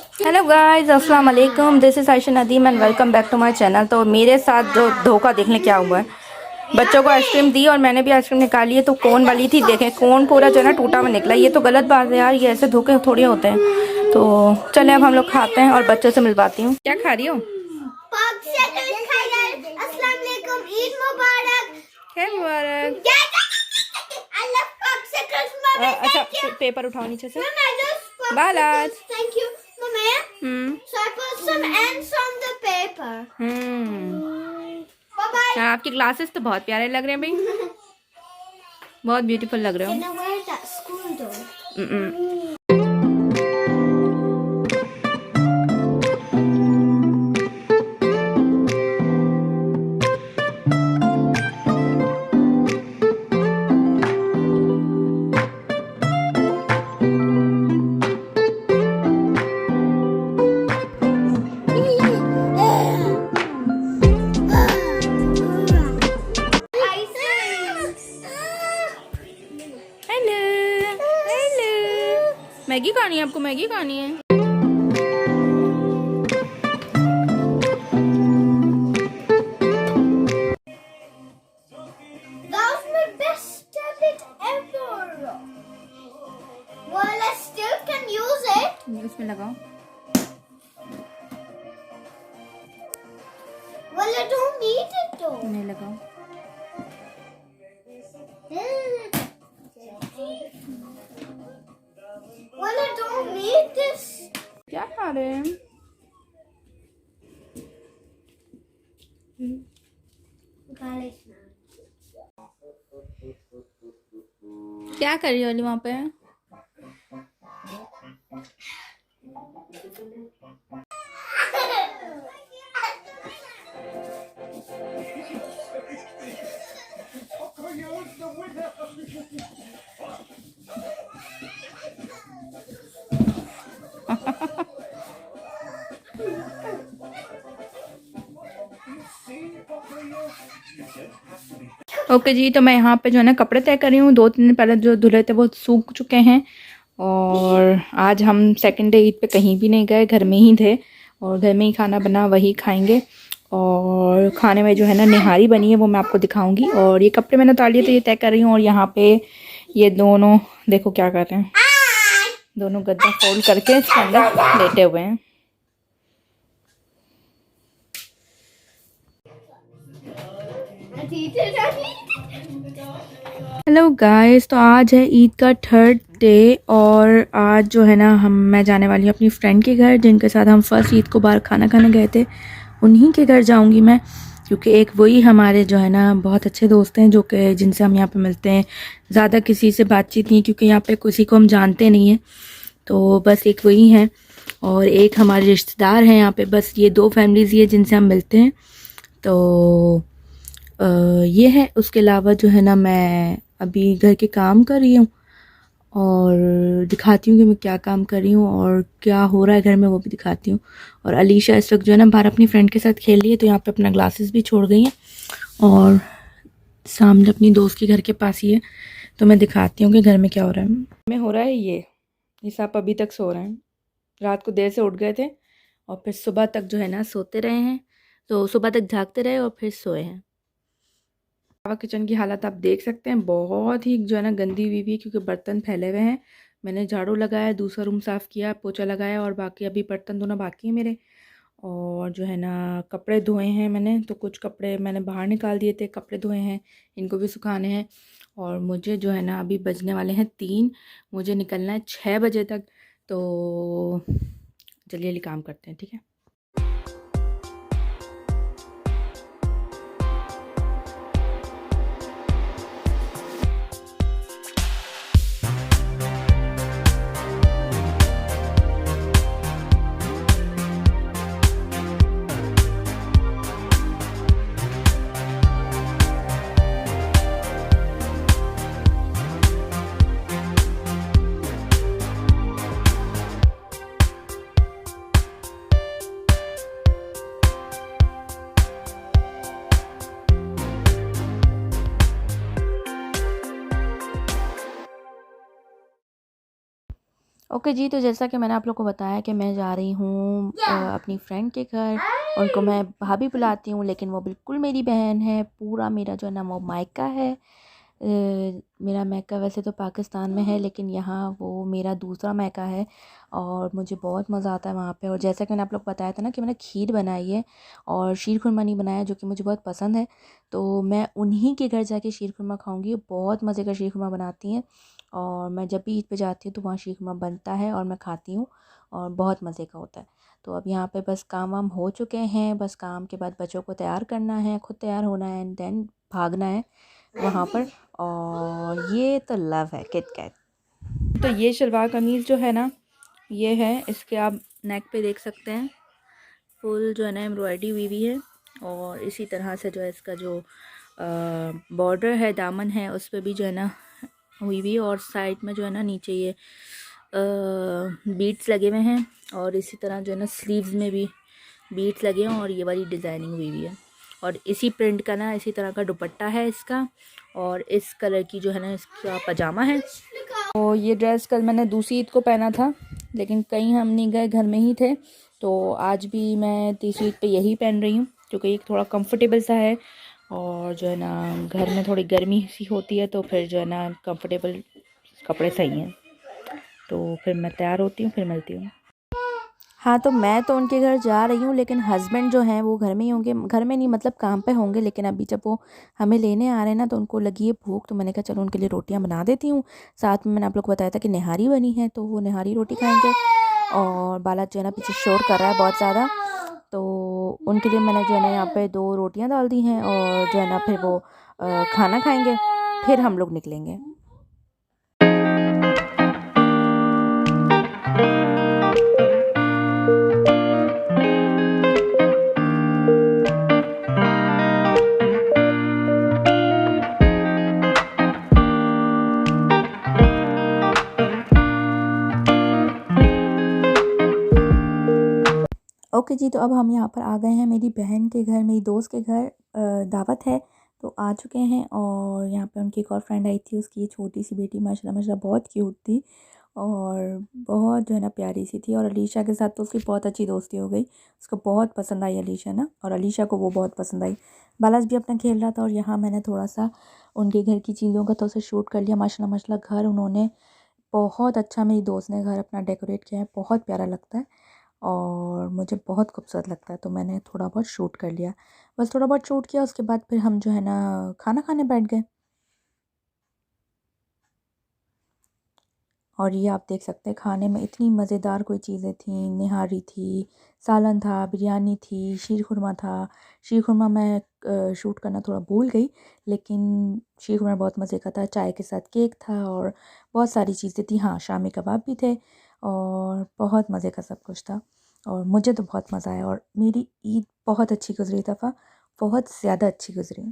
Hello guys, अस्सलाम वालेकुम। This is Ayesha Nadeem and welcome back to my channel. तो मेरे साथ जो धोखा देखने क्या हुआ है, बच्चों को आइसक्रीम दी और मैंने भी आइसक्रीम निकाली है। तो कोन वाली थी, देखें कोन पूरा जो है ना टूटा हुआ निकला। ये तो गलत बात है यार, ये ऐसे धोखे थोड़ी होते हैं। तो चले अब हम लोग खाते हैं और बच्चों से मिलवाती हूँ। क्या खा रही हो? ईद मुबारक। मुबारक। अच्छा, पेपर उठाओ नीचे से। बालाज। Thank you, Mama. So I put some ends on the paper. Bye bye. आपकी ग्लासेस तो बहुत प्यारे लग रहे हैं भाई, बहुत ब्यूटीफुल लग रहे हो। Can I wear that school though? Maggi खानी है आपको? मैगी खानी है? That was my best debit ever. Well, I still can use it. इसमें लगाओ। Well, I don't need it though. नहीं लगाओ। Well, I don't need this. क्या खा रहे हैं? क्या कर रही हो अली वहाँ पे? ओके जी, तो मैं यहाँ पे जो है ना कपड़े तय कर रही हूँ। 2-3 दिन पहले जो धुले थे वो सूख चुके हैं और आज हम सेकंड डे ईद पे कहीं भी नहीं गए, घर में ही थे और घर में ही खाना बना वही खाएंगे। और खाने में जो है ना निहारी बनी है वो मैं आपको दिखाऊंगी। और ये कपड़े मैंने उतार लिए तो ये तय कर रही हूँ। और यहाँ पे ये दोनों देखो क्या कर रहे हैं, दोनों गद्दा फोल्ड करके इसके अंदर लेटे हुए हैं। हेलो गाइस, तो आज है ईद का 3rd डे और आज जो है ना मैं जाने वाली हूँ अपनी फ्रेंड के घर, जिनके साथ हम फर्स्ट ईद को बाहर खाना खाने गए थे। उन्हीं के घर जाऊँगी मैं, क्योंकि एक वही हमारे जो है ना बहुत अच्छे दोस्त हैं जो कि जिनसे हम यहाँ पे मिलते हैं। ज़्यादा किसी से बातचीत नहीं, क्योंकि यहाँ पे किसी को हम जानते नहीं हैं, तो बस एक वही हैं और एक हमारे रिश्तेदार हैं यहाँ पे। बस ये 2 फैमिलीज़ ये जिनसे हम मिलते हैं। तो ये है। उसके अलावा जो है ना मैं अभी घर के काम कर रही हूँ और दिखाती हूँ कि मैं क्या काम कर रही हूँ और क्या हो रहा है घर में, वो भी दिखाती हूँ। और अलीशा इस वक्त जो है ना बाहर अपनी फ्रेंड के साथ खेल रही है, तो यहाँ पे अपना ग्लासेस भी छोड़ गई हैं और सामने अपनी दोस्त के घर के पास ही है। तो मैं दिखाती हूँ कि घर में क्या हो रहा है। में हो रहा है ये सब अभी तक सो रहे हैं। रात को देर से उठ गए थे और फिर सुबह तक जो है ना सोते रहे हैं। तो सुबह तक जागते रहे और फिर सोए हैं। किचन की हालत आप देख सकते हैं, बहुत ही जो है ना गंदी हुई है, क्योंकि बर्तन फैले हुए हैं। मैंने झाड़ू लगाया, दूसरा रूम साफ़ किया, पोछा लगाया और बाकी अभी बर्तन धोना बाकी है मेरे। और जो है ना कपड़े धोए हैं मैंने, तो कुछ कपड़े मैंने बाहर निकाल दिए थे, कपड़े धोए हैं, इनको भी सुखाने हैं। और मुझे जो है ना अभी बजने वाले हैं 3, मुझे निकलना है 6 बजे तक। तो चलिए जल्दी काम करते हैं, ठीक है। ओके जी, तो जैसा कि मैंने आप लोग को बताया कि मैं जा रही हूँ अपनी फ्रेंड के घर। उनको मैं भाभी बुलाती हूँ, लेकिन वो बिल्कुल मेरी बहन है। पूरा मेरा जो है ना वो मायका है। मेरा मायका वैसे तो पाकिस्तान में है, लेकिन यहाँ वो मेरा दूसरा मायका है और मुझे बहुत मज़ा आता है वहाँ पे। और जैसा कि मैंने आप लोग को बताया था ना कि मैंने खीर बनाई है और शीर खुरमा नहीं बनाया, जो कि मुझे बहुत पसंद है। तो मैं उन्हीं के घर जाके शीर खुरमा खाऊंगी। बहुत मज़े का शीर खुरमा बनाती हैं और मैं जब भी ईद पे जाती हूँ तो वहाँ शीर खुरमा बनता है और मैं खाती हूँ और बहुत मज़े का होता है। तो अब यहाँ पे बस काम वाम हो चुके हैं। बस काम के बाद बच्चों को तैयार करना है, खुद तैयार होना है एंड देन भागना है वहाँ पर। और ये तो लव है किट कैट। तो ये शलवार कमीज़ जो है ना, ये है, इसके आप नेक पे देख सकते हैं फुल जो है ना एम्ब्रॉयडरी हुई हुई है। और इसी तरह से जो है इसका जो बॉर्डर है, दामन है, उस पर भी जो है ना हुई हुई। और साइड में जो है ना नीचे ये बीट्स लगे हुए हैं और इसी तरह जो है ना स्लीव्स में भी बीट्स लगे हैं और ये वाली डिज़ाइनिंग हुई हुई है। और इसी प्रिंट का ना इसी तरह का दुपट्टा है इसका और इस कलर की जो है ना इसका पजामा है। तो ये ड्रेस कल मैंने दूसरी ईद को पहना था, लेकिन कहीं हम नहीं गए, घर में ही थे। तो आज भी मैं तीसरी ईद पे यही पहन रही हूँ, क्योंकि ये थोड़ा कंफर्टेबल सा है। और जो है ना घर में थोड़ी गर्मी सी होती है, तो फिर जो है ना कंफर्टेबल कपड़े सही हैं। तो फिर मैं तैयार होती हूँ, फिर मिलती हूँ। हाँ, तो मैं तो उनके घर जा रही हूँ, लेकिन हस्बैंड जो हैं वो घर में ही होंगे। घर में नहीं, मतलब काम पे होंगे। लेकिन अभी जब वो हमें लेने आ रहे हैं ना, तो उनको लगी है भूख, तो मैंने कहा चलो उनके लिए रोटियां बना देती हूँ। साथ में मैंने आप लोग को बताया था कि निहारी बनी है, तो वो निहारी रोटी खाएंगे। और बाला जो है ना पीछे शोर कर रहा है बहुत ज़्यादा, तो उनके लिए मैंने जो है ना यहाँ पे 2 रोटियाँ डाल दी हैं। और जो है ना फिर वो खाना खाएँगे, फिर हम लोग निकलेंगे। ओके जी, तो अब हम यहाँ पर आ गए हैं मेरी बहन के घर, मेरी दोस्त के घर। दावत है, तो आ चुके हैं। और यहाँ पे उनकी एक और फ्रेंड आई थी, उसकी छोटी सी बेटी माशाल्लाह माशाल्लाह बहुत क्यूट थी और बहुत जो है ना प्यारी सी थी। और अलीशा के साथ तो उसकी बहुत अच्छी दोस्ती हो गई। उसको बहुत पसंद आई अलीशा ना, और अलीशा को वो बहुत पसंद आई। बालाज भी अपना खेल रहा था और यहाँ मैंने थोड़ा सा उनके घर की चीज़ों का थोड़ा सा शूट कर लिया। माशाल्लाह माशाल्लाह घर उन्होंने बहुत अच्छा, मेरी दोस्त ने घर अपना डेकोरेट किया है, बहुत प्यारा लगता है और मुझे बहुत खूबसूरत लगता है। तो मैंने थोड़ा बहुत शूट कर लिया, बस थोड़ा बहुत शूट किया। उसके बाद फिर हम जो है ना खाना खाने बैठ गए। और ये आप देख सकते हैं खाने में इतनी मज़ेदार कोई चीज़ें थी। निहारी थी, सालन था, बिरयानी थी, शीर खुरमा था। शीर खुरमा मैं शूट करना थोड़ा भूल गई, लेकिन शीर खुरमा बहुत मज़े का था। चाय के साथ केक था और बहुत सारी चीज़ें थी। हाँ, शामी कबाब भी थे और बहुत मज़े का सब कुछ था। और मुझे तो बहुत मज़ा आया और मेरी ईद बहुत अच्छी गुजरी दफ़ा, बहुत ज़्यादा अच्छी गुजरी।